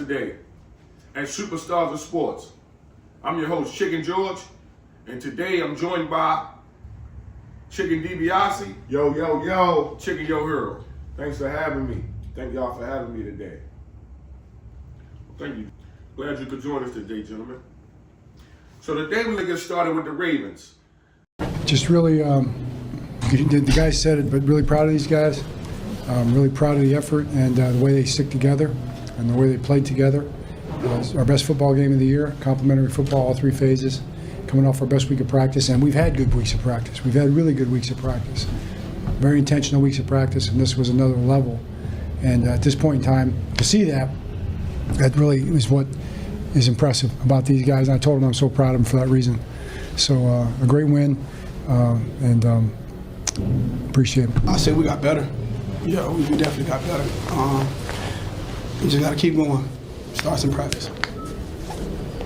today at Superstars of Sports. I'm your host, Chicken George, and today I'm joined by Chicken DiBiase. Yo. Chicken Yo Hero. Thanks for having me. Thank y'all for having me today. Well, thank you. Glad you could join us today, gentlemen. So today we're going to get started with the Ravens. Just really, the guys said it, but really proud of these guys. Really proud of the effort and the way they stick together and the way they played together. It's our best football game of the year, complimentary football, all three phases, coming off our best week of practice. And we've had good weeks of practice. We've had really good weeks of practice. Very intentional weeks of practice, and this was another level. And at this point in time, to see that really is what is impressive about these guys. And I told them I'm so proud of them for that reason. So a great win, and appreciate it. I say we got better. Yeah, we definitely got better. We just got to keep going. Starts in practice.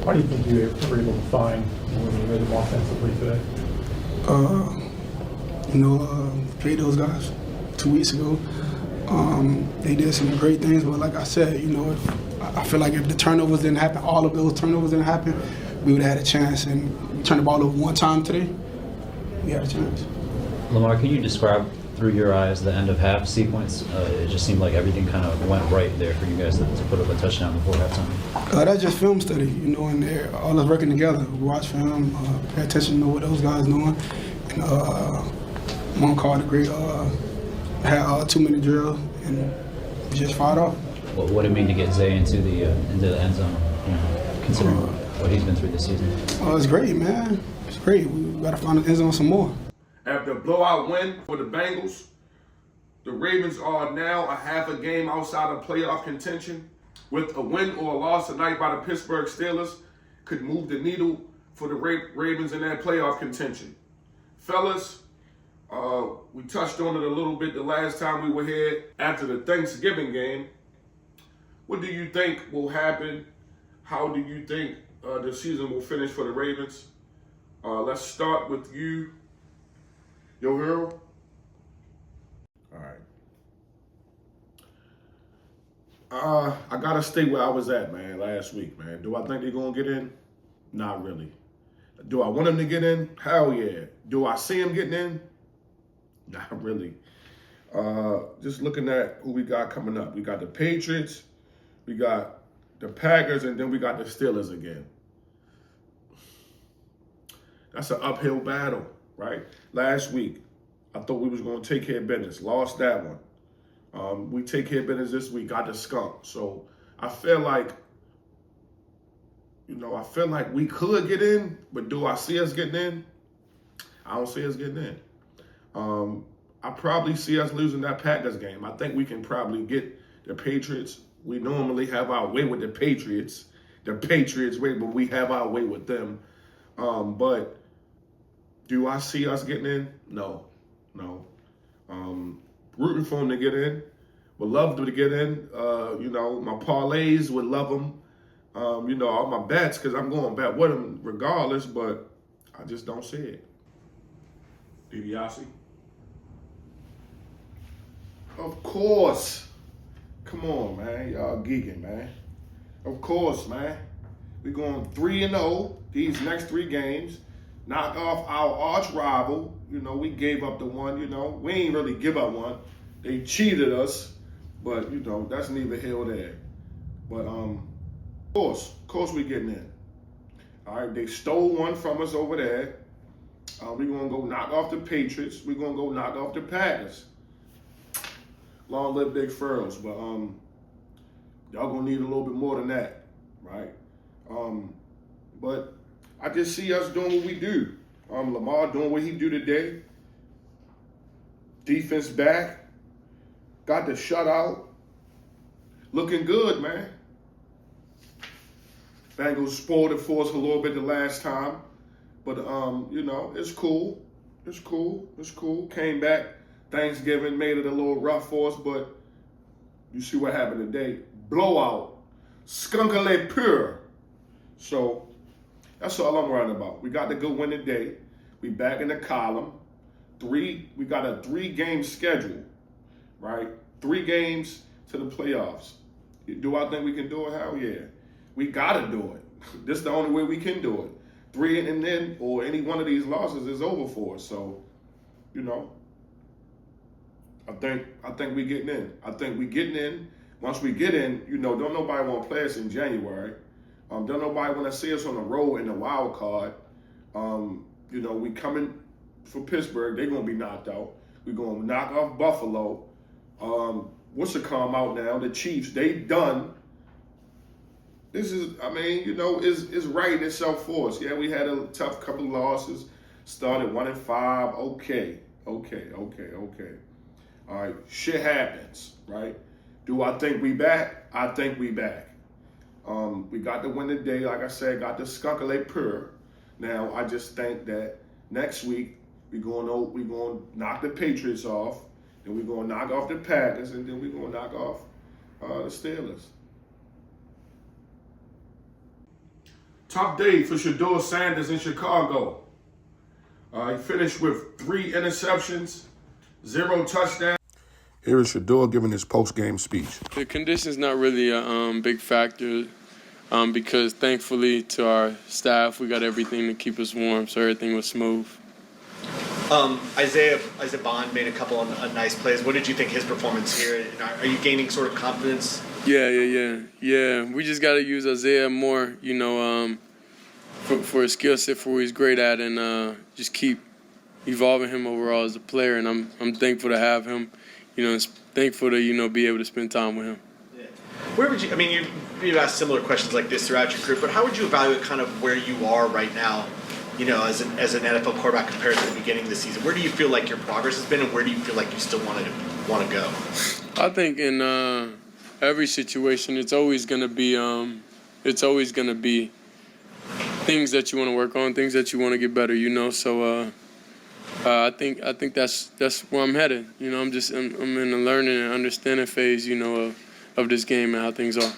Why do you think you were able to find when you made them offensively today? Played those guys 2 weeks ago. They did some great things, but like I said, I feel like if the turnovers didn't happen, all of those turnovers didn't happen, we would have had a chance. And we turned the ball over one time today, we had a chance. Lamar, can you describe through your eyes the end of half sequence? It just seemed like everything kind of went right there for you guys to put up a touchdown before halftime. That's just film study, and they're all us working together. We watch film, pay attention to what those guys doing. And one called a great, had 2-minute drill, and we just fired off. What would it mean to get Zay into the end zone, considering what he's been through this season? Oh, it's great, man. It's great. We got to find the end zone some more. After a blowout win for the Bengals, the Ravens are now a half a game outside of playoff contention. With a win or a loss tonight by the Pittsburgh Steelers, could move the needle for the Ravens in that playoff contention. Fellas, we touched on it a little bit the last time we were here after the Thanksgiving game. What do you think will happen? How do you think the season will finish for the Ravens? Let's start with you, Yo Hero. All right. I gotta stay where I was at, man, last week, man. Do I think they're gonna get in? Not really. Do I want them to get in? Hell yeah. Do I see them getting in? Not really. Just looking at who we got coming up. We got the Patriots, we got the Packers, and then we got the Steelers again. That's an uphill battle, right? Last week, I thought we was going to take care of business. Lost that one. We take care of business this week. Got the skunk. So I feel like, we could get in, but do I see us getting in? I don't see us getting in. I probably see us losing that Packers game. I think we can probably get the Patriots. We normally have our way with the Patriots way, but we have our way with them. But do I see us getting in? No. Rooting for them to get in. Would love them to get in. My parlays would love them. All my bets, because I'm going bet with them regardless, but I just don't see it. DiBiase. Of course. Come on, man. Y'all geeking, man. Of course, man. We're going 3-0 these next 3 games. Knock off our arch rival. We gave up the one, We ain't really give up one. They cheated us. But, that's neither here nor there. But, of course we getting in. All right, they stole one from us over there. We're going to go knock off the Patriots. We're going to go knock off the Packers. Long live Big Furrows. But y'all going to need a little bit more than that, right? But I just see us doing what we do. Lamar doing what he do today. Defense back. Got the shutout. Looking good, man. Bengals spoiled it for us a little bit the last time. But, it's cool. It's cool. Came back Thanksgiving, made it a little rough for us, but you see what happened today. Blowout. Skunkale pure. So, that's all I'm worrying about. We got the good win today. We back in the column. We got a 3-game schedule, right? 3 games to the playoffs. Do I think we can do it? Hell yeah. We got to do it. This is the only way we can do it. 3 and then, or any one of these losses is over for us. So, you know, I think we getting in. I think we getting in. Once we get in, you know, don't nobody want to play us in January. Don't nobody want to see us on the road in the wild card. You know, we coming for Pittsburgh. They're going to be knocked out. We're going to knock off Buffalo. What's to come out now? The Chiefs, they done. This is, I mean, you know, is right itself for us. Yeah, we had a tough couple of losses. Started 1-5. Okay. All right, shit happens, right? Do I think we back? I think we back. We got to win today. Like I said, got to skunkulate pure. Now, I just think that next week we're going to knock the Patriots off, then we're going to knock off the Packers, and then we're going to knock off the Steelers. Tough day for Shedeur Sanders in Chicago. He finished with 3 interceptions, 0 touchdowns. Here is Shedeur giving his post-game speech. The condition's not really a big factor because thankfully to our staff, we got everything to keep us warm, so everything was smooth. Isaiah Bond made a couple of nice plays. What did you think his performance here? Are you gaining sort of confidence? Yeah. We just got to use Isaiah more, you know, for his skill set, for what he's great at, and just keep evolving him overall as a player. And I'm thankful to have him. You know, thankful to, you know, be able to spend time with him. Yeah. Where would you? I mean, you've asked similar questions like this throughout your career, but how would you evaluate kind of where you are right now? You know, as an NFL quarterback compared to the beginning of the season, where do you feel like your progress has been, and where do you feel like you still want to go? I think in every situation, it's always gonna be things that you want to work on, things that you want to get better. You know, so I think that's where I'm headed. You know, I'm in the learning and understanding phase. You know, of this game and how things are.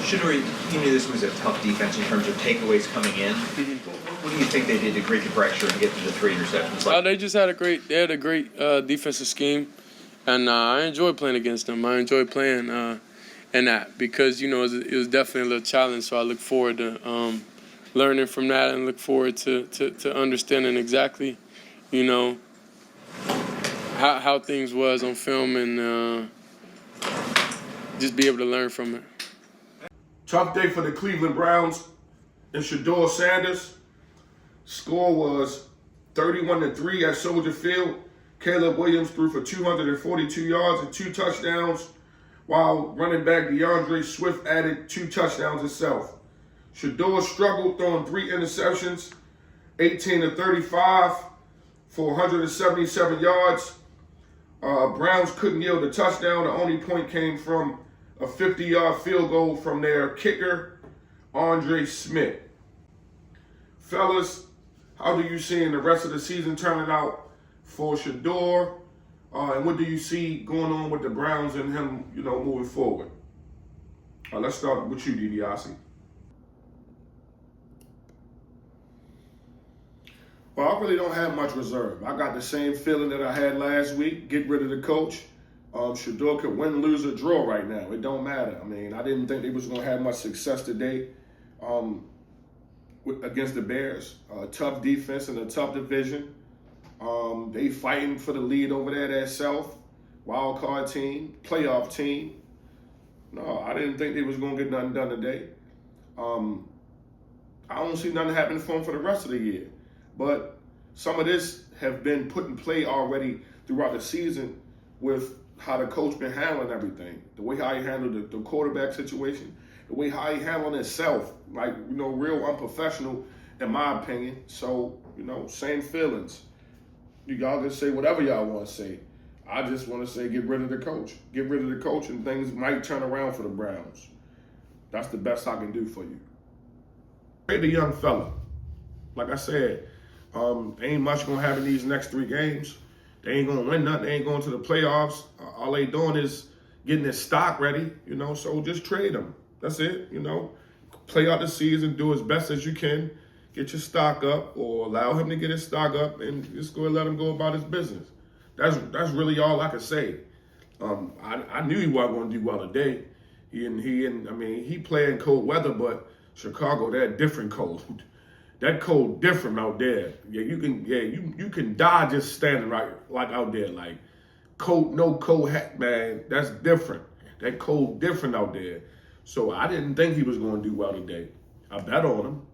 Shedeur, you knew this was a tough defense in terms of takeaways coming in. What do you think they did to create the pressure and get to the 3 interceptions? They just had a great defensive scheme, and I enjoyed playing against them. I enjoyed playing in that because, you know, it was definitely a little challenge. So I look forward to learning from that and look forward to understanding exactly, you know, how things was on film and just be able to learn from it. Tough day for the Cleveland Browns and Shedeur Sanders. Score was 31-3 at Soldier Field. Caleb Williams threw for 242 yards and 2 touchdowns, while running back DeAndre Swift added 2 touchdowns himself. Shedeur struggled, throwing 3 interceptions, 18-35 for 177 yards. Browns couldn't yield a touchdown. The only point came from a 50-yard field goal from their kicker, Andre Smith. Fellas, how do you see the rest of the season turning out for Shedeur? And what do you see going on with the Browns and him, you know, moving forward? Let's start with you, DiBiase. Well, I really don't have much reserve. I got the same feeling that I had last week. Get rid of the coach. Shedeur could win, lose, or draw right now. It don't matter. I mean, I didn't think they was going to have much success today against the Bears. Tough defense in a tough division. They fighting for the lead over there at South. Wild card team, playoff team. No, I didn't think they was going to get nothing done today. I don't see nothing happening for them for the rest of the year. But some of this have been put in play already throughout the season with how the coach been handling everything, the way how he handled the quarterback situation, the way how he handled himself, like, you know, real unprofessional in my opinion. So, you know, same feelings. Y'all can say whatever y'all want to say. I just want to say get rid of the coach. Get rid of the coach and things might turn around for the Browns. That's the best I can do for you. Trade the young fella. Like I said, ain't much going to happen these next 3 games. They ain't going to win nothing. They ain't going to the playoffs. All they doing is getting their stock ready, you know, so just trade them. That's it, you know. Play out the season, do as best as you can, get your stock up or allow him to get his stock up and just go and let him go about his business. That's really all I can say. I knew he wasn't going to do well today. He played in cold weather, but Chicago, they're different cold. That cold different out there. You can die just standing right like out there, like cold, no cold hat, man. That's different. That cold different out there. So I didn't think he was going to do well today. I bet on him.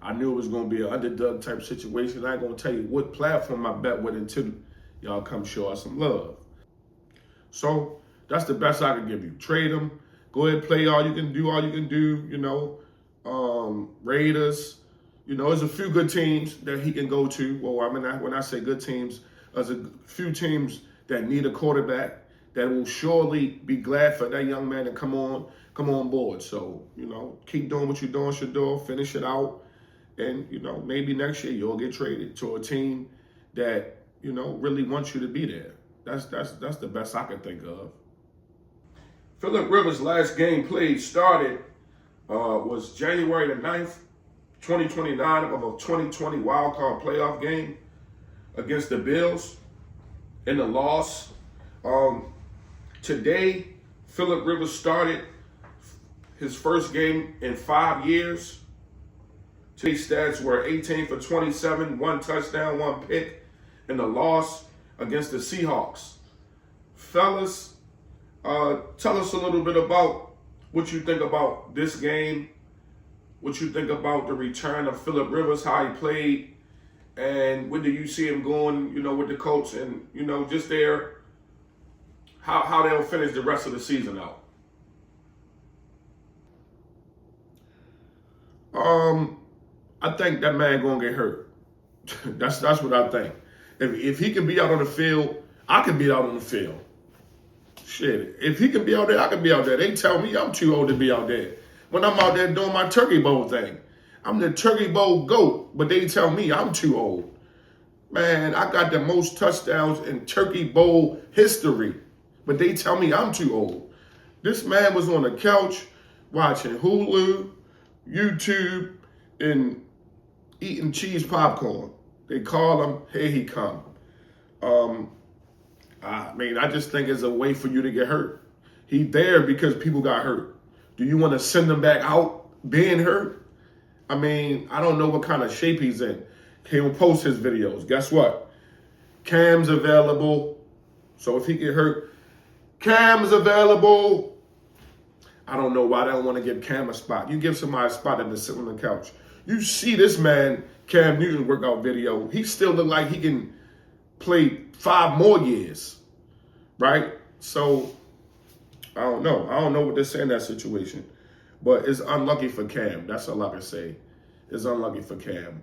I knew it was going to be an underdog type situation. I ain't going to tell you what platform I bet with until y'all come show us some love. So that's the best I can give you. Trade him. Go ahead, play all you can do. Raiders. There's a few good teams that he can go to. Well, when I say good teams, there's a few teams that need a quarterback that will surely be glad for that young man to come on board. So, keep doing what you're doing, Shador, finish it out. And, maybe next year you'll get traded to a team that, really wants you to be there. That's the best I can think of. Phillip Rivers' last game played started was January the 9th, 2029 of a 2020 wildcard playoff game against the Bills in the loss. Today, Phillip Rivers started his first game in 5 years. Today's stats were 18 for 27, 1 touchdown, 1 pick, in the loss against the Seahawks. Fellas, tell us a little bit about what you think about this game, what you think about the return of Phillip Rivers, how he played, and where do you see him going, with the Colts, and, just how they'll finish the rest of the season out. I think that man gonna get hurt. That's what I think. If he can be out on the field, I can be out on the field. Shit, if he can be out there, I can be out there. They tell me I'm too old to be out there. When I'm out there doing my Turkey Bowl thing, I'm the Turkey Bowl GOAT, but they tell me I'm too old. Man, I got the most touchdowns in Turkey Bowl history, but they tell me I'm too old. This man was on the couch watching Hulu, YouTube, and eating cheese popcorn. They call him, here he come. I just think it's a way for you to get hurt. He there because people got hurt. Do you want to send him back out being hurt? I don't know what kind of shape he's in. He'll post his videos. Guess what? Cam's available. So if he get hurt, Cam's available. I don't know why they don't want to give Cam a spot. You give somebody a spot and to sit on the couch. You see this man, Cam Newton, workout video. He still look like he can play 5 more years, right? So I don't know. I don't know what to say in that situation. But it's unlucky for Cam. That's all I can say. It's unlucky for Cam.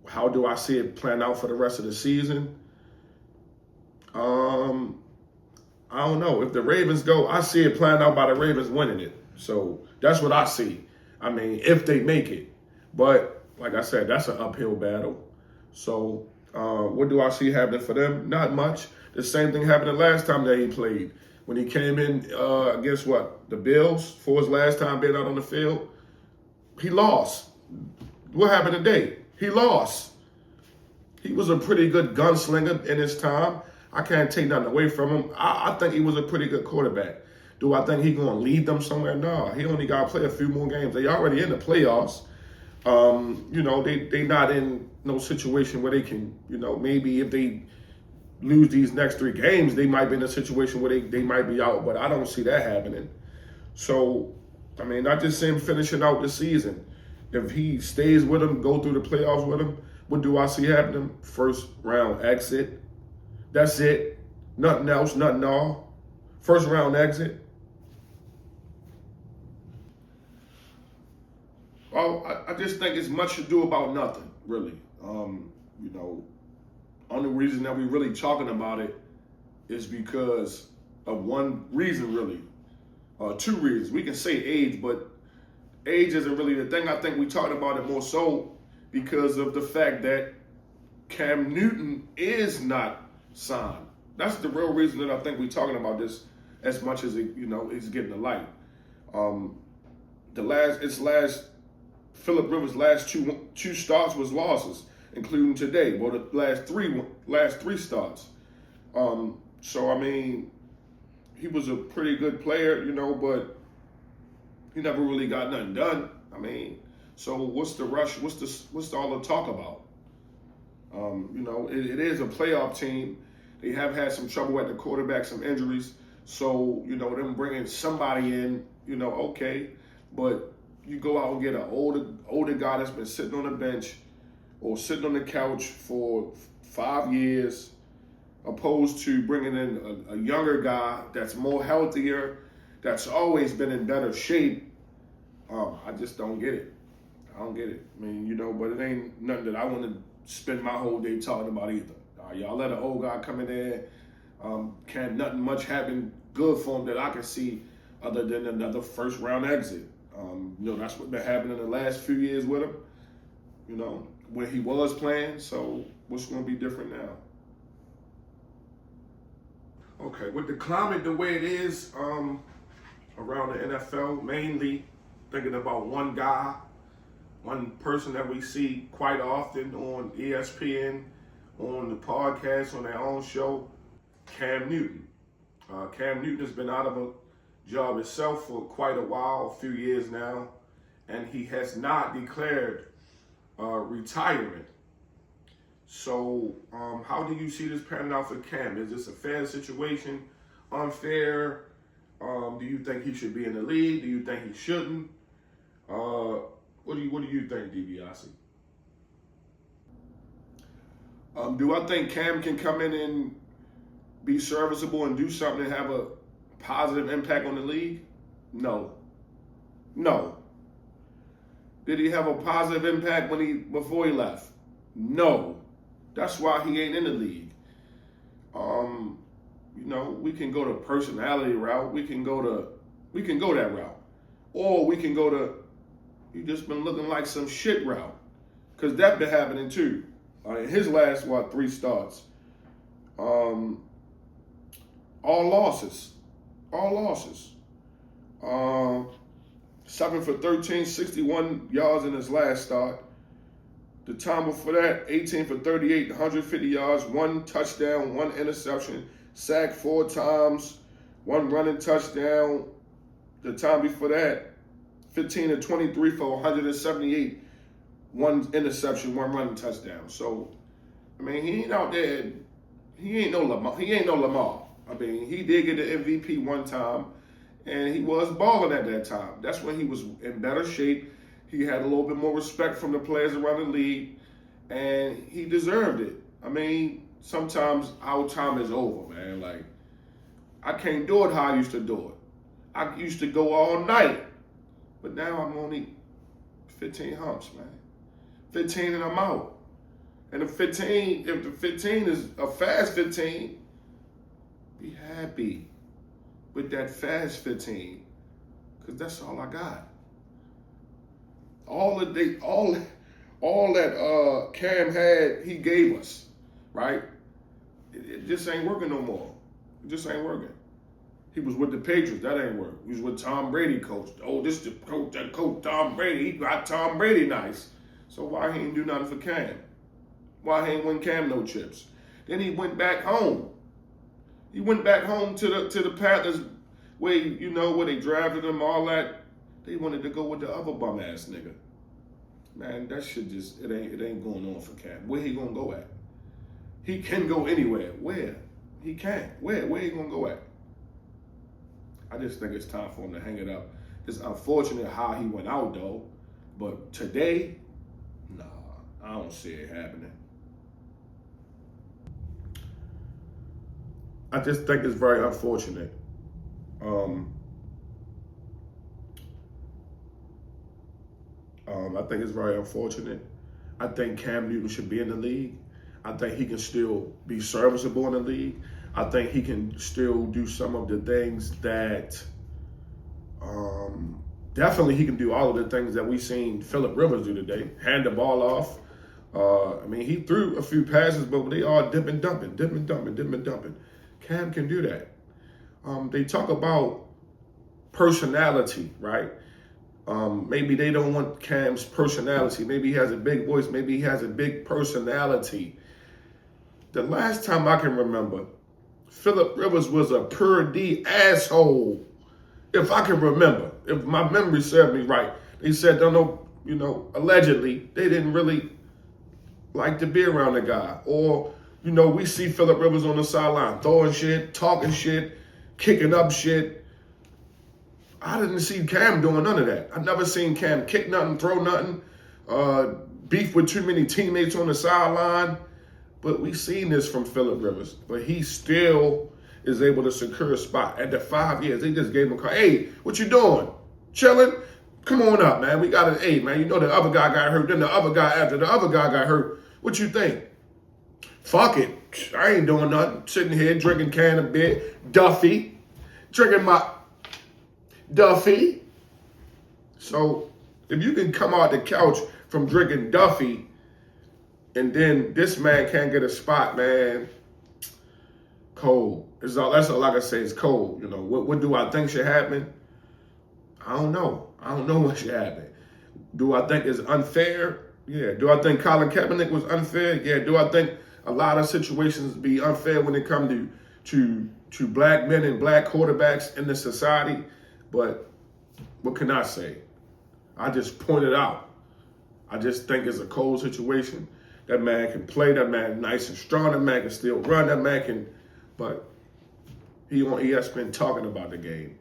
How do I see it plan out for the rest of the season? I don't know. If the Ravens go, I see it planned out by the Ravens winning it. So that's what I see. If they make it. But like I said, that's an uphill battle. So what do I see happening for them? Not much. The same thing happened the last time that he played. When he came in against the Bills for his last time being out on the field, he lost. What happened today? He lost. He was a pretty good gunslinger in his time. I can't take nothing away from him. I think he was a pretty good quarterback. Do I think he's going to lead them somewhere? No. He only got to play a few more games. They already in the playoffs. They not in no situation where they can, maybe if they lose these next 3 games, they might be in a situation where they might be out, but I don't see that happening. So, I just see him finishing out the season. If he stays with them, go through the playoffs with them, what do I see happening? First round exit. That's it. Nothing else, nothing all. First round exit. Well, I just think it's much ado about nothing, really. Only reason that we really talking about it is because of one reason, really. 2 reasons. We can say age, but age isn't really the thing. I think we talked about it more so because of the fact that Cam Newton is not signed. That's the real reason that I think we're talking about this as much as it's getting the light. Phillip Rivers' last two starts was losses, including today. Well, the last three starts. So, I mean, he was a pretty good player, but he never really got nothing done. I mean, so what's the rush? What's all the talk about? It is a playoff team. They have had some trouble at the quarterback, some injuries. So, them bringing somebody in, okay. But you go out and get an older guy that's been sitting on the bench or sitting on the couch for 5 years, opposed to bringing in a younger guy that's more healthier, that's always been in better shape. I just don't get it. I don't get it. I mean, but it ain't nothing that I want to spend my whole day talking about either. Y'all let an old guy come in there. Can't nothing much happen good for him that I can see other than another first round exit. That's what been happening the last few years with him, when he was playing. So what's going to be different now? Okay, with the climate the way it is around the NFL, mainly thinking about one guy, one person that we see quite often on ESPN, on the podcast, on their own show, Cam Newton. Cam Newton has been out of a job itself for quite a while, a few years now, and he has not declared retirement. So how do you see this panning out for Cam? Is this a fair situation, unfair? Do you think he should be in the league? Do you think he shouldn't? What do you think, DiBiase? Do I think Cam can come in and be serviceable and do something and have a positive impact on the league? No. Did he have a positive impact before he left? No. That's why he ain't in the league. We can go to personality route. We can go that route, or we can go to you just been looking like some shit route, because that been happening too. His last 3 starts, all losses. 7 for 13, 61 yards in his last start. The time before that, 18 for 38, 150 yards, 1 touchdown, 1 interception, sacked 4 times, 1 running touchdown. The time before that, 15 to 23 for 178, 1 interception, 1 running touchdown. So, I mean, he ain't out there. He ain't no Lamar. I mean, he did get the MVP one time, and he was balling at that time. That's when he was in better shape. He had a little bit more respect from the players around the league, and he deserved it. I mean, sometimes our time is over, man. Like, I can't do it how I used to do it. I used to go all night, but now I'm only 15 humps, man. 15 and I'm out. And if the 15 is a fast 15, be happy with that fast 15, because that's all I got. All that Cam had, he gave us, right? It just ain't working no more. It just ain't working. He was with the Patriots, that ain't work. He was with Tom Brady, coach. Oh, this is the coach that coached Tom Brady. He got Tom Brady nice. So why he ain't do nothing for Cam? Why he ain't win Cam no chips? Then he went back home. He went back home to the Panthers, where they drafted him, all that. They wanted to go with the other bum ass nigga. Man, that shit just it ain't going on for Cam. Where he gonna go at? He can go anywhere. Where? He can't. Where he gonna go at? I just think it's time for him to hang it up. It's unfortunate how he went out though, but today, nah, I don't see it happening. I just think it's very unfortunate. I think it's very unfortunate. I think Cam Newton should be in the league. I think he can still be serviceable in the league. I think he can still do some of the things that, definitely he can do all of the things that we seen Phillip Rivers do today. Hand the ball off. I mean, he threw a few passes, but they are dip and dumping. Cam can do that. They talk about personality, right? Maybe they don't want Cam's personality. Maybe he has a big voice. Maybe he has a big personality. The last time I can remember, Phillip Rivers was a pure D asshole. If I can remember, if my memory served me right, they said, allegedly, they didn't really like to be around the guy. Or, we see Phillip Rivers on the sideline throwing shit, talking shit, kicking up shit. I didn't see Cam doing none of that. I never seen Cam kick nothing, throw nothing, beef with too many teammates on the sideline. But we seen this from Phillip Rivers. But he still is able to secure a spot. After 5 years, they just gave him a call. Hey, what you doing? Chilling? Come on up, man. We got man. You know the other guy got hurt. Then the other guy after the other guy got hurt. What you think? Fuck it. I ain't doing nothing. Sitting here drinking can of beer. Duffy. Drinking my Duffy. So if you can come out the couch from drinking Duffy and then this man can't get a spot, man, cold. That's all I can say is cold. What do I think should happen? I don't know. I don't know what should happen. Do I think it's unfair? Yeah. Do I think Colin Kaepernick was unfair? Yeah. Do I think a lot of situations be unfair when it comes to black men and black quarterbacks in the society? But what can I say? I just pointed out. I just think it's a cold situation. That man can play. That man nice and strong. That man can still run. That man can, but he on ESPN talking about the game.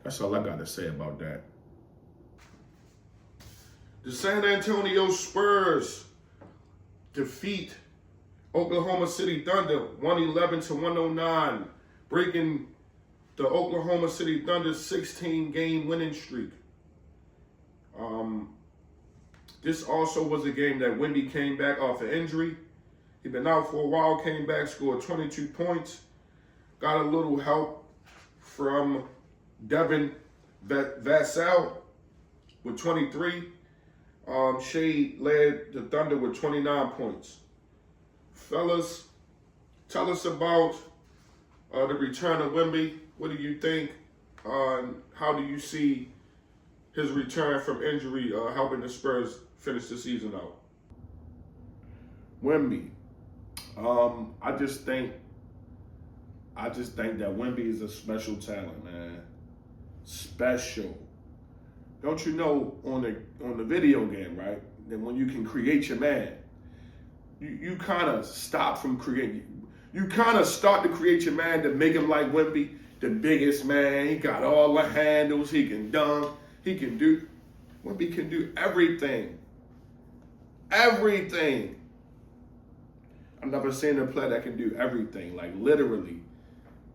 That's all I got to say about that. The San Antonio Spurs defeat Oklahoma City Thunder 111-109, breaking the Oklahoma City Thunder's 16-game winning streak. This also was a game that Wemby came back off an injury. He'd been out for a while, came back, scored 22 points. Got a little help from Devin Vassell with 23. Shea led the Thunder with 29 points. Fellas, tell us about the return of Wemby. What do you think? How do you see his return from injury helping the Spurs finish the season out? Wemby. I just think that Wemby is a special talent, man. Special. Don't you know on the video game, right? That when you can create your man, you kind of stop from creating. You kind of start to create your man to make him like Wemby, the biggest man. He got all the handles. He can dunk. Wemby can do everything. Everything. I've never seen a player that can do everything, like literally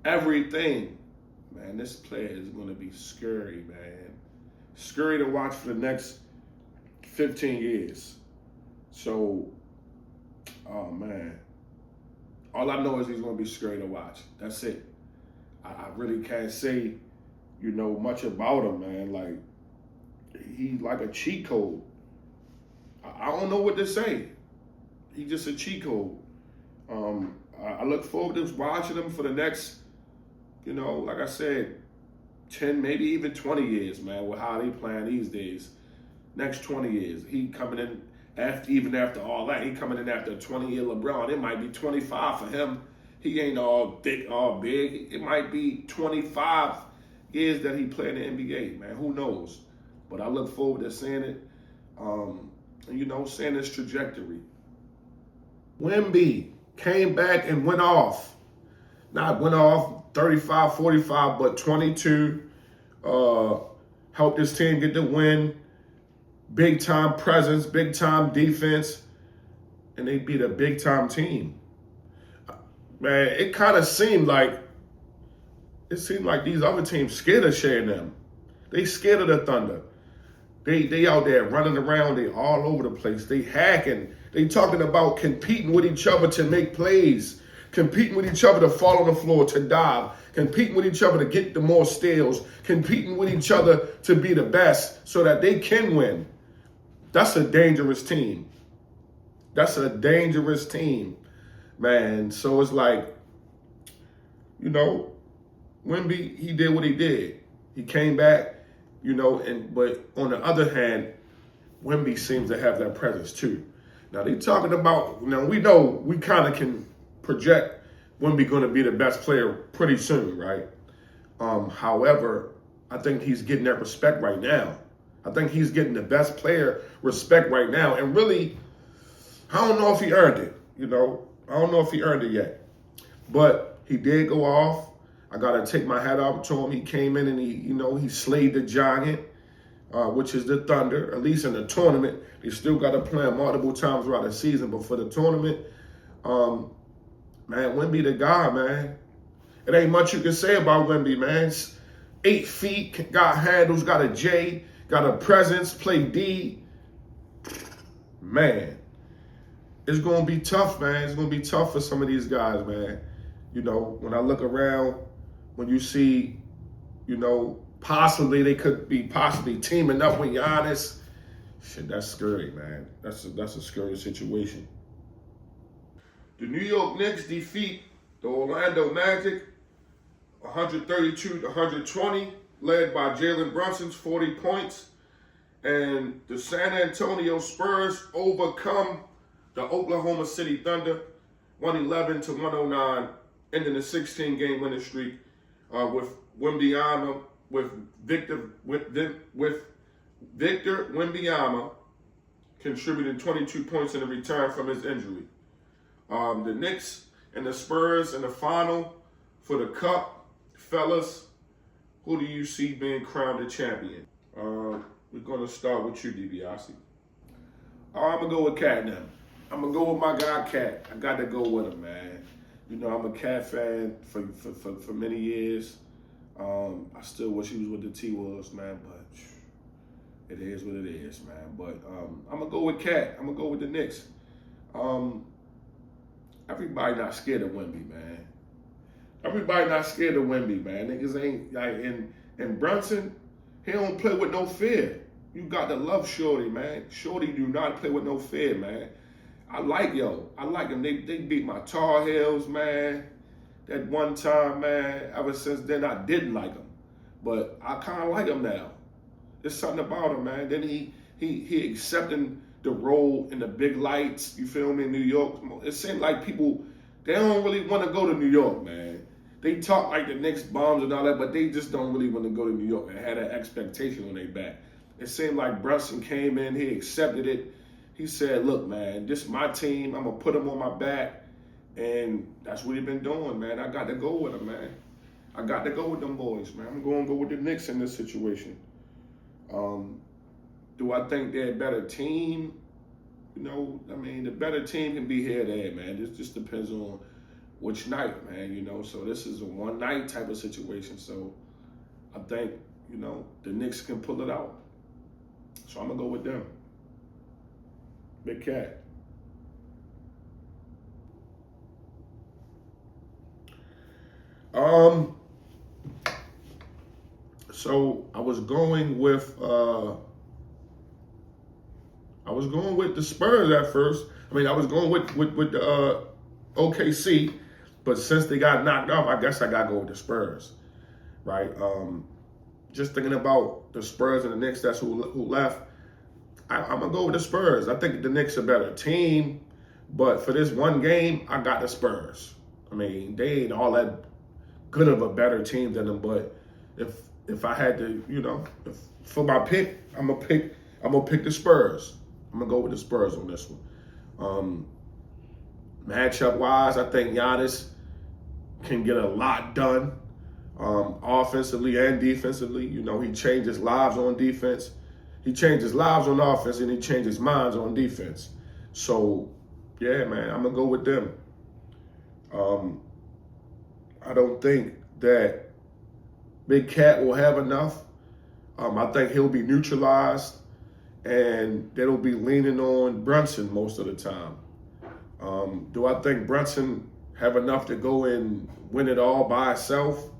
everything. Man, this player is going to be scary, man. Scary to watch for the next 15 years. So, oh man. All I know is he's going to be scary to watch. That's it. I really can't say, much about him, man. Like, he's like a cheat code. I don't know what to say. He's just a cheat code. I look forward to watching him for the next, like I said, 10, maybe even 20 years, man, with how they playing these days. Next 20 years. He coming in after all that. He coming in after a 20-year LeBron. It might be 25 for him. He ain't all thick, all big. It might be 25 years that he played in the NBA, man. Who knows? But I look forward to seeing it. Seeing his trajectory. Wemby came back and went off. Not went off 35, 45, but 22. Helped his team get the win. Big time presence, big time defense. And they beat a big time team. Man, it kind of seemed like these other teams scared of Shea and them. They scared of the Thunder. They out there running around. They all over the place. They hacking. They talking about competing with each other to make plays. Competing with each other to fall on the floor, to dive. Competing with each other to get the more steals. Competing with each other to be the best so that they can win. That's a dangerous team. That's a dangerous team, man. So it's like, Wemby, he did what he did. He came back. But on the other hand, Wemby seems to have that presence too. Now they talking about, we know we kind of can project Wemby going to be the best player pretty soon, right? However, I think he's getting that respect right now. I think he's getting the best player respect right now. And really, I don't know if he earned it, you know. I don't know if he earned it yet. But he did go off. I got to take my hat off to him. He came in and he slayed the giant, which is the Thunder, at least in the tournament. They still got to play him multiple times throughout the season. But for the tournament, man, Wemby the guy, man. It ain't much you can say about Wemby, man. 8 feet, got handles, got a J, got a presence, play D. Man, it's going to be tough, man. It's going to be tough for some of these guys, man. You know, when I look around, when you see, possibly they could be teaming up with Giannis, shit, that's scary, man. That's a scary situation. The New York Knicks defeat the Orlando Magic 132-120, led by Jalen Brunson's 40 points. And the San Antonio Spurs overcome the Oklahoma City Thunder 111-109, ending the 16-game winning streak with Wembanyama, with Victor Wembanyama contributing 22 points in the return from his injury. The Knicks and the Spurs in the final for the Cup. Fellas, who do you see being crowned a champion? We're going to start with you, DiBiase. I'm going to go with Cat now. I'm going to go with my guy, Cat. I got to go with him, man. You know, I'm a Cat fan for many years. I still wish he was with the T-Wolves, man, but it is what it is, man. But I'm going to go with Cat. I'm going to go with the Knicks. Everybody not scared of Wemby, man. Everybody not scared of Wemby, man. Niggas ain't like and Brunson, he don't play with no fear. You got to love Shorty, man. Shorty do not play with no fear, man. I like them. They beat my Tar Heels, man. That one time, man. Ever since then, I didn't like them, but I kind of like him now. There's something about him, man. Then he accepting the role in the big lights. You feel me? In New York, it seems like people they don't really want to go to New York, man. They talk like the Knicks bombs and all that, but they just don't really want to go to New York and had that expectation on their back. It seemed like Brunson came in, he accepted it. He said, look, man, this is my team. I'm going to put them on my back. And that's what he been doing, man. I got to go with him, man. I got to go with them boys, man. I'm going to go with the Knicks in this situation. Do I think they're a better team? You know, I mean, the better team can be here or there, man. This just depends on which night, man, you know. So this is a one-night type of situation. So I think, the Knicks can pull it out. So I'm going to go with them. Big Cat. So I was going with the Spurs at first. I mean, I was going with the OKC, but since they got knocked off, I guess I got to go with the Spurs, right? Just thinking about the Spurs and the Knicks, that's who left. I'm going to go with the Spurs. I think the Knicks are a better team, but for this one game, I got the Spurs. I mean, they ain't all that good of a better team than them, but if I had to, for my pick, I'm gonna pick the Spurs. I'm gonna go with the Spurs on this one. Matchup wise, I think Giannis can get a lot done, offensively and defensively. He changes lives on defense. He changes lives on offense, and he changes minds on defense. So, yeah, man, I'm gonna go with them. I don't think that Big Cat will have enough. I think he'll be neutralized, and they'll be leaning on Brunson most of the time. Do I think Brunson have enough to go and win it all by himself?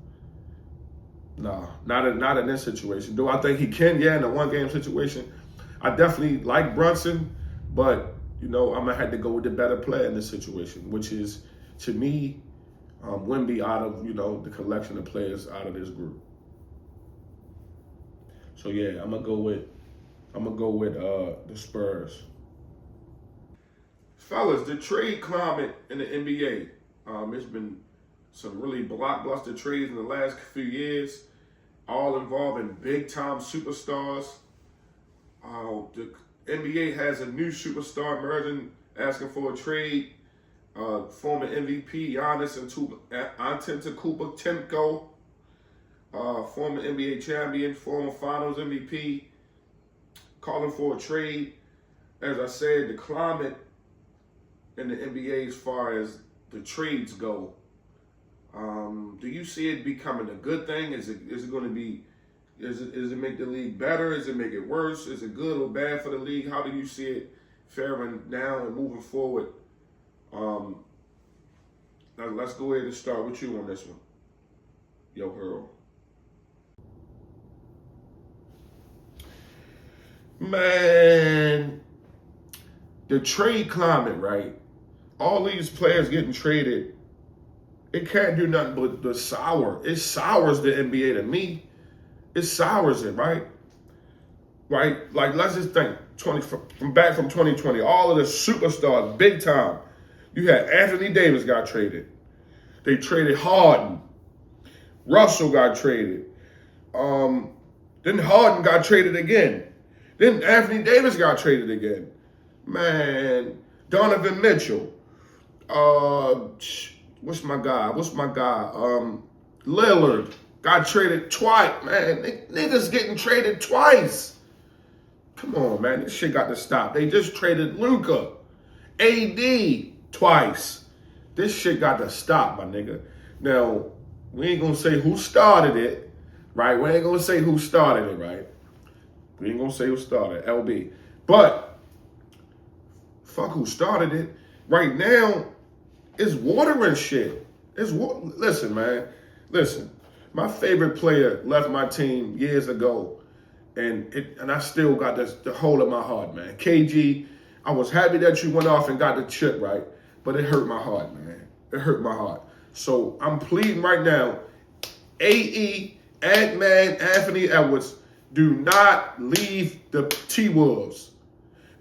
No, not in this situation. Do I think he can? Yeah, in a one-game situation. I definitely like Brunson, but, I'm going to have to go with the better player in this situation, which is, to me, Wemby out of, the collection of players out of this group. So, yeah, I'm going to go with the Spurs. Fellas, the trade climate in the NBA, It's been some really blockbuster trades in the last few years, all involving big-time superstars. The NBA has a new superstar emerging, asking for a trade. Former MVP Giannis Antetokounmpo, former NBA champion, former Finals MVP, calling for a trade. As I said, the climate in the NBA as far as the trades go, do you see it becoming a good thing? Is it going to be? Is it make the league better? Is it make it worse? Is it good or bad for the league? How do you see it faring now and moving forward? Now let's go ahead and start with you on this one. Yo, Earl. Man, the trade climate, right? All these players getting traded, it can't do nothing but the sour. It sours the NBA to me. It sours it, right? Right? Like, let's just think, from back from 2020, all of the superstars, big time. You had Anthony Davis got traded. They traded Harden. Russell got traded. Then Harden got traded again. Then Anthony Davis got traded again. Man, Donovan Mitchell. What's my guy? Lillard got traded twice. Man, niggas getting traded twice. Come on, man. This shit got to stop. They just traded Luka. AD twice. This shit got to stop, my nigga. Now, we ain't gonna say who started it, right? We ain't gonna say who started it, right? We ain't gonna say who started it, LB. But, fuck who started it. Right now, it's watering shit. Listen, man. Listen. My favorite player left my team years ago, and I still got the hole in my heart, man. KG, I was happy that you went off and got the chip, right? But it hurt my heart, man. It hurt my heart. So I'm pleading right now, AE, Ant-Man, Anthony Edwards, do not leave the T-Wolves.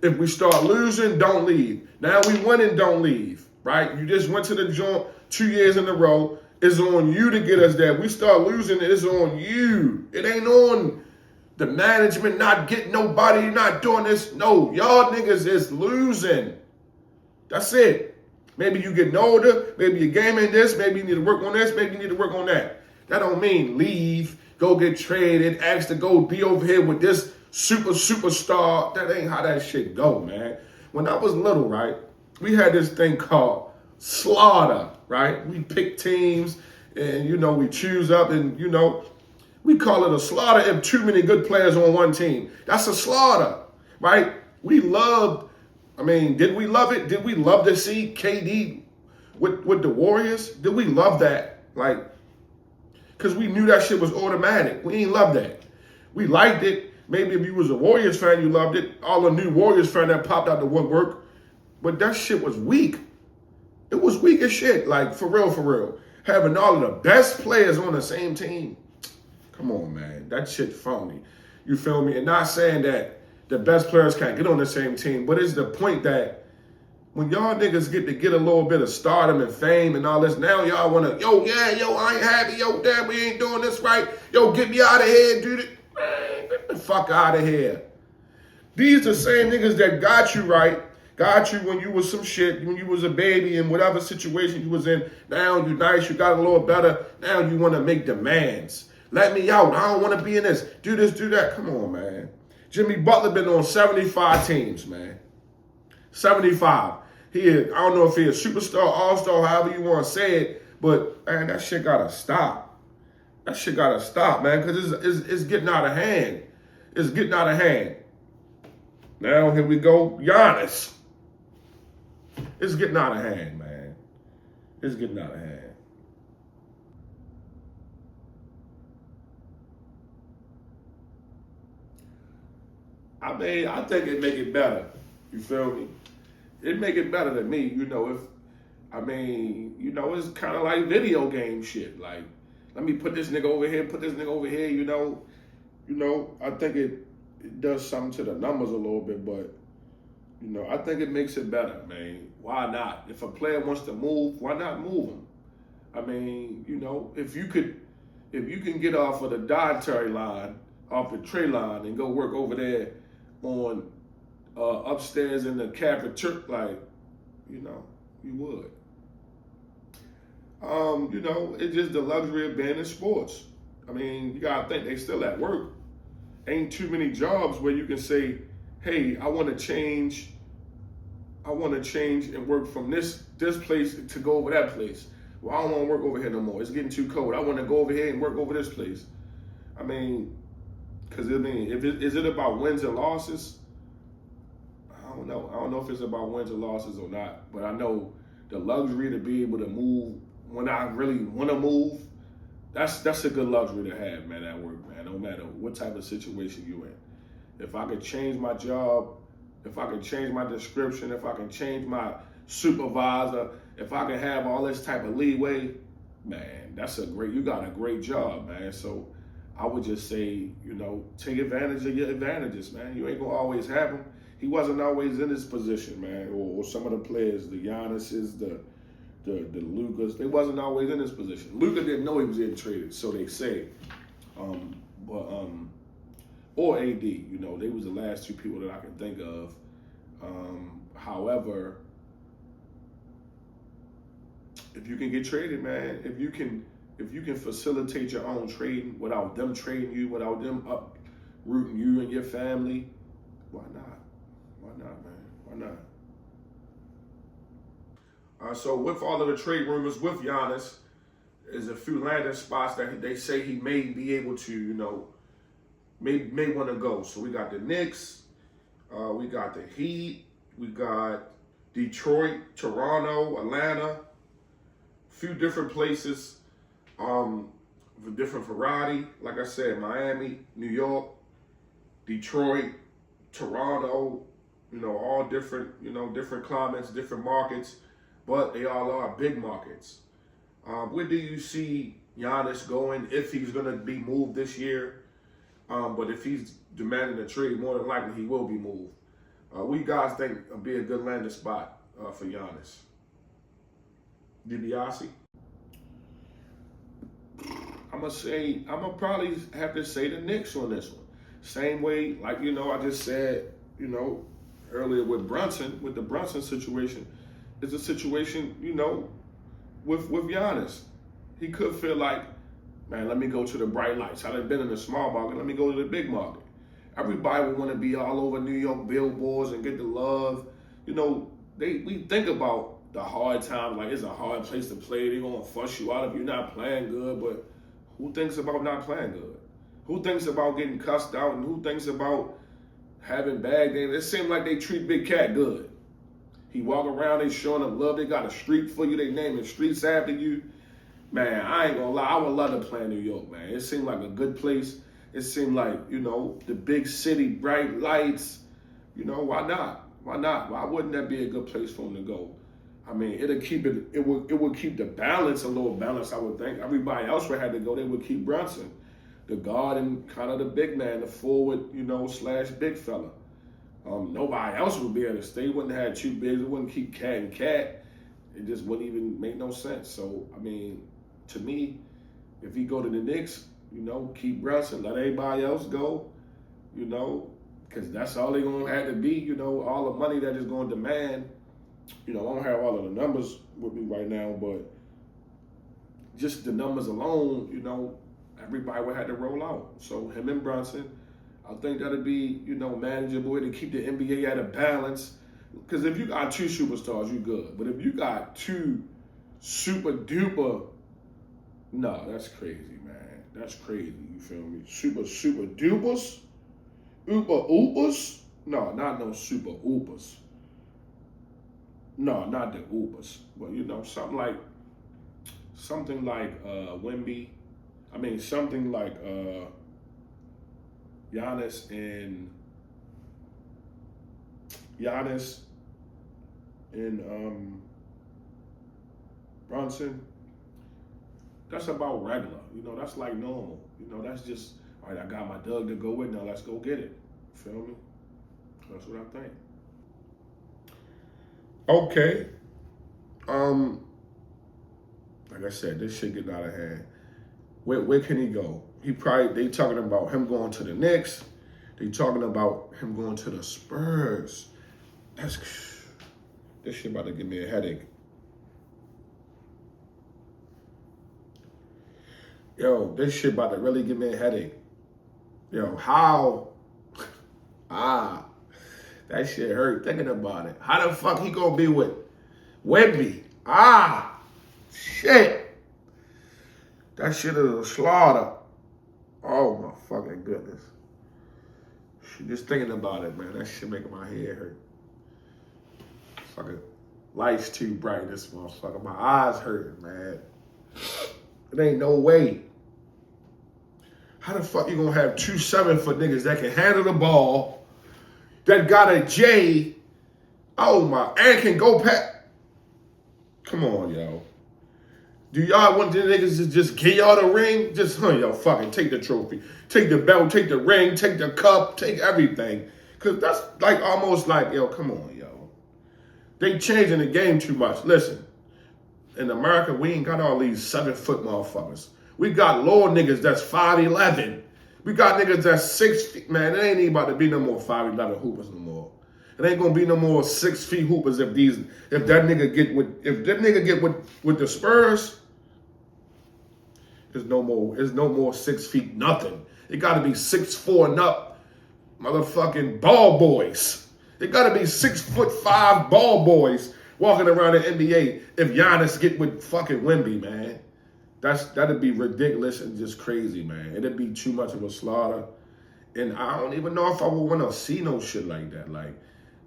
If we start losing, don't leave. Now we winning, don't leave, right? You just went to the joint 2 years in a row. It's on you to get us there. We start losing, it's on you. It ain't on the management not getting nobody, not doing this. No, y'all niggas is losing. That's it. Maybe you getting older. Maybe your game ain't this. Maybe you need to work on this. Maybe you need to work on that. That don't mean leave, go get traded, ask to go be over here with this superstar. That ain't how that shit go, man. When I was little, right, we had this thing called slaughter, right? We pick teams and, we choose up and, we call it a slaughter if too many good players on one team. That's a slaughter, right? We loved, did we love it? Did we love to see KD with the Warriors? Did we love that? Because we knew that shit was automatic. We ain't love that. We liked it. Maybe if you was a Warriors fan, you loved it. All the new Warriors fan that popped out the woodwork. But that shit was weak. It was weak as shit. For real. Having all of the best players on the same team. Come on, man. That shit phony. You feel me? And not saying that the best players can't get on the same team, but it's the point that when y'all niggas get a little bit of stardom and fame and all this, now y'all want to, I ain't happy. Yo, damn, we ain't doing this right. Yo, get me out of here, dude. Man, get the fuck out of here. These the same niggas that got you right, got you when you was some shit, when you was a baby in whatever situation you was in. Now you nice, you got a little better. Now you want to make demands. Let me out. I don't want to be in this. Do this, do that. Come on, man. Jimmy Butler been on 75 teams, man. 75. I don't know if he a superstar, all-star, however you want to say it, but, man, that shit got to stop. That shit got to stop, man, because it's getting out of hand. It's getting out of hand. Now, here we go. Giannis. It's getting out of hand, man. It's getting out of hand. I think it make it better. You feel me? It make it better than me, it's kind of like video game shit. Let me put this nigga over here, I think it does something to the numbers a little bit, but You know, I think it makes it better, man. Why not? If a player wants to move, why not move him? I mean, you know, if you can get off of the dietary line, off the tray line, and go work over there on upstairs in the cafeteria, like, you know, you would. You know, it's just the luxury of being in sports. I mean, you gotta think they still at work. Ain't too many jobs where you can say, hey, I want to change and work from this place to go over that place. Well, I don't want to work over here no more. It's getting too cold. I want to go over here and work over this place. I mean, because is it about wins and losses? I don't know. I don't know if it's about wins and losses or not. But I know the luxury to be able to move when I really want to move. That's a good luxury to have, man, at work, man. No matter what type of situation you're in. If I could change my job, if I can change my description, if I can change my supervisor, if I can have all this type of leeway, man, you got a great job, man. So I would just say, you know, take advantage of your advantages, man. You ain't gonna always have them. He wasn't always in his position, man. Or some of the players, the Giannis's, the Lucas, they wasn't always in his position. Luka didn't know he was getting traded, so they say. Or AD, you know, they was the last two people that I can think of. However, if you can get traded, man, if you can facilitate your own trading without them trading you, without them uprooting you and your family, why not? Why not, man? Why not? So with all of the trade rumors with Giannis, there's a few landing spots that they say he may be able to, you know, may want to go. So we got the Knicks, we got the Heat, we got Detroit, Toronto, Atlanta, a few different places, with different variety. Like I said, Miami, New York, Detroit, Toronto, you know, all different, you know, different climates, different markets, but they all are big markets. Where do you see Giannis going if he's going to be moved this year? But if he's demanding a trade, more than likely he will be moved. What you guys think would be a good landing spot for Giannis? DiBiase? I'm gonna probably have to say the Knicks on this one. Same way, like, you know, I just said, you know, earlier with the Brunson situation, it's a situation, you know, with Giannis. He could feel like, man, let me go to the bright lights. I done been in the small market, let me go to the big market. Everybody would want to be all over New York billboards and get the love. You know, we think about the hard time, like it's a hard place to play. They're going to fuss you out if you're not playing good, but who thinks about not playing good? Who thinks about getting cussed out, and who thinks about having bad games? It seems like they treat Big Cat good. He walk around, they showing him love. They got a street for you. They naming streets after you. Man, I ain't gonna lie. I would love to play in New York, man. It seemed like a good place. It seemed like, you know, the big city, bright lights. You know, why not? Why not? Why wouldn't that be a good place for him to go? I mean, it would keep the balance a little balanced, I would think. Everybody else would have to go. They would keep Brunson, the guard and kind of the big man, the forward, you know, / big fella. Nobody else would be able to stay. Wouldn't have two bigs. It wouldn't keep Cat and Cat. It just wouldn't even make no sense. So, I mean, to me, if he go to the Knicks, you know, keep Brunson, let everybody else go, you know, because that's all they're going to have to be, you know, all the money that is going to demand. You know, I don't have all of the numbers with me right now, but just the numbers alone, you know, everybody would have to roll out. So him and Brunson, I think that'd be, you know, manageable to keep the NBA at a balance. Because if you got two superstars, you good. But if you got two super duper, no, that's crazy, man. That's crazy. You feel me? Super dupers, oopers. No, not no super oopers. No, not the oopers. But you know, something like Wemby. I mean, something like Giannis and Brunson. That's about regular. You know, that's like normal. You know, that's just, all right, I got my Doug to go with, now let's go get it. You feel me? That's what I think. Okay. Like I said, this shit getting out of hand. Where can he go? They talking about him going to the Knicks. They talking about him going to the Spurs. This shit about to give me a headache. Yo, this shit about to really give me a headache. Yo, how? That shit hurt thinking about it. How the fuck he gonna be with Wemby? Shit. That shit is a slaughter. Oh my fucking goodness. Just thinking about it, man, that shit making my head hurt. Fucking light's too bright, this motherfucker. My eyes hurting, man. It ain't no way. How the fuck you gonna have 2 7-foot niggas that can handle the ball, that got a J, and can go past? Come on, yo. Do y'all want the niggas to just give y'all the ring? Just, yo, fucking take the trophy. Take the belt, take the ring, take the cup, take everything. Because that's like almost like, yo, come on, yo. They changing the game too much. Listen, in America, we ain't got all these 7-foot motherfuckers. We got little niggas that's 5'11". We got niggas that's 6 feet. Man, it ain't even about to be no more 5'11" hoopers no more. It ain't gonna be no more 6 feet hoopers if that nigga get with the Spurs. There's no more 6 feet nothing. It gotta be 6'4" and up, motherfucking ball boys. It gotta be 6'5" ball boys walking around the NBA if Giannis get with fucking Wemby, man. That'd be ridiculous and just crazy, man. It'd be too much of a slaughter. And I don't even know if I would want to see no shit like that. Like,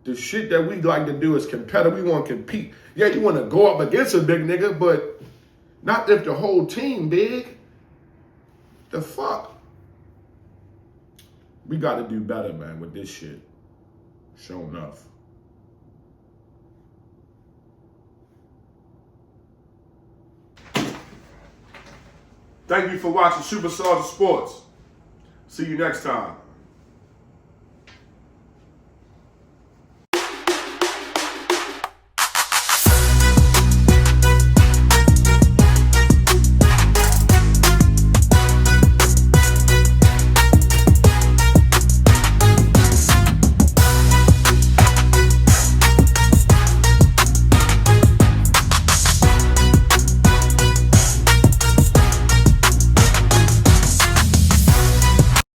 the shit that we like to do is competitive. We want to compete. Yeah, you want to go up against a big nigga, but not if the whole team big. The fuck? We got to do better, man, with this shit. Sure enough. Thank you for watching Super Soldier Sports. See you next time.